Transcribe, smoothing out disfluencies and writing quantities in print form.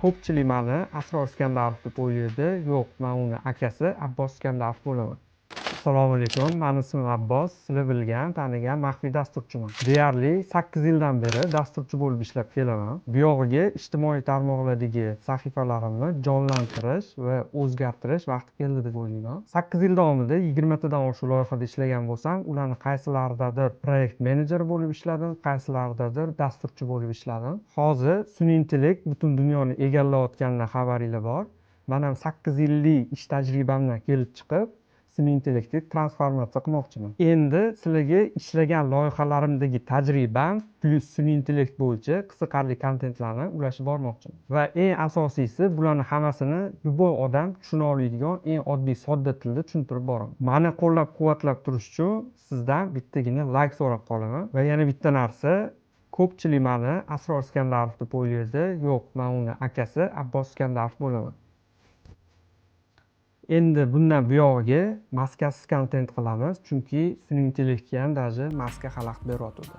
Ko'pchilik meni Asror Iskandarov deb o'ylaydi. Yo'q, men uni akasi Abbos Iskandarov bo'laman. Assalomu alaykum. Meni ismim Abbos. Sizlar bilgan, tanigan maxfiy dasturchiman. Deyarli 8 yildan beri dasturchi bo'lib ishlab kelaman. Bu yog'iga ijtimoiy tarmoqlardagi sahifalarimni jonlantirish va o'zgartirish vaqti keldi deb o'ylayman. 8 yil davomida 20 tadan oshiq loyihada ishlagan bo'lsam, ularni qaysilaridadir proyekt menejeri bo'lib ishladim, qaysilaridadir dasturchi bo'lib ishladim. Hozir sun'iy intellekt butun dunyoni egallayotganidan xabaringiz bor. Men ham 8 yillik ish tajribamdan kelib chiqib sun'iy intellektga transformatsiya qilmoqchiman. Endi sizlarga ishlagan loyihalarimdagi tajribam plus sun'iy intellekt bo'yicha qiziqarli kontentlarni ulashib bormoqchiman. Va eng asosiysi, bularning hammasini любой odam tushuna oladigan eng oddiy sodda tilda tushuntirib boraman. Meni qo'llab-quvvatlab turish uchun sizdan bittagina like so'rab qolaman. Va yana bitta narsa, ko'pchilik meni Asror Iskandarov deb o'ylaydi. Yo'q, men uni akasi Abbos Iskandarov bo'laman. Endi bundan buyog'iga maskasiz kontent qilamiz, chunki sun'iy intellektga ham даже maska xalaqit beryotdi.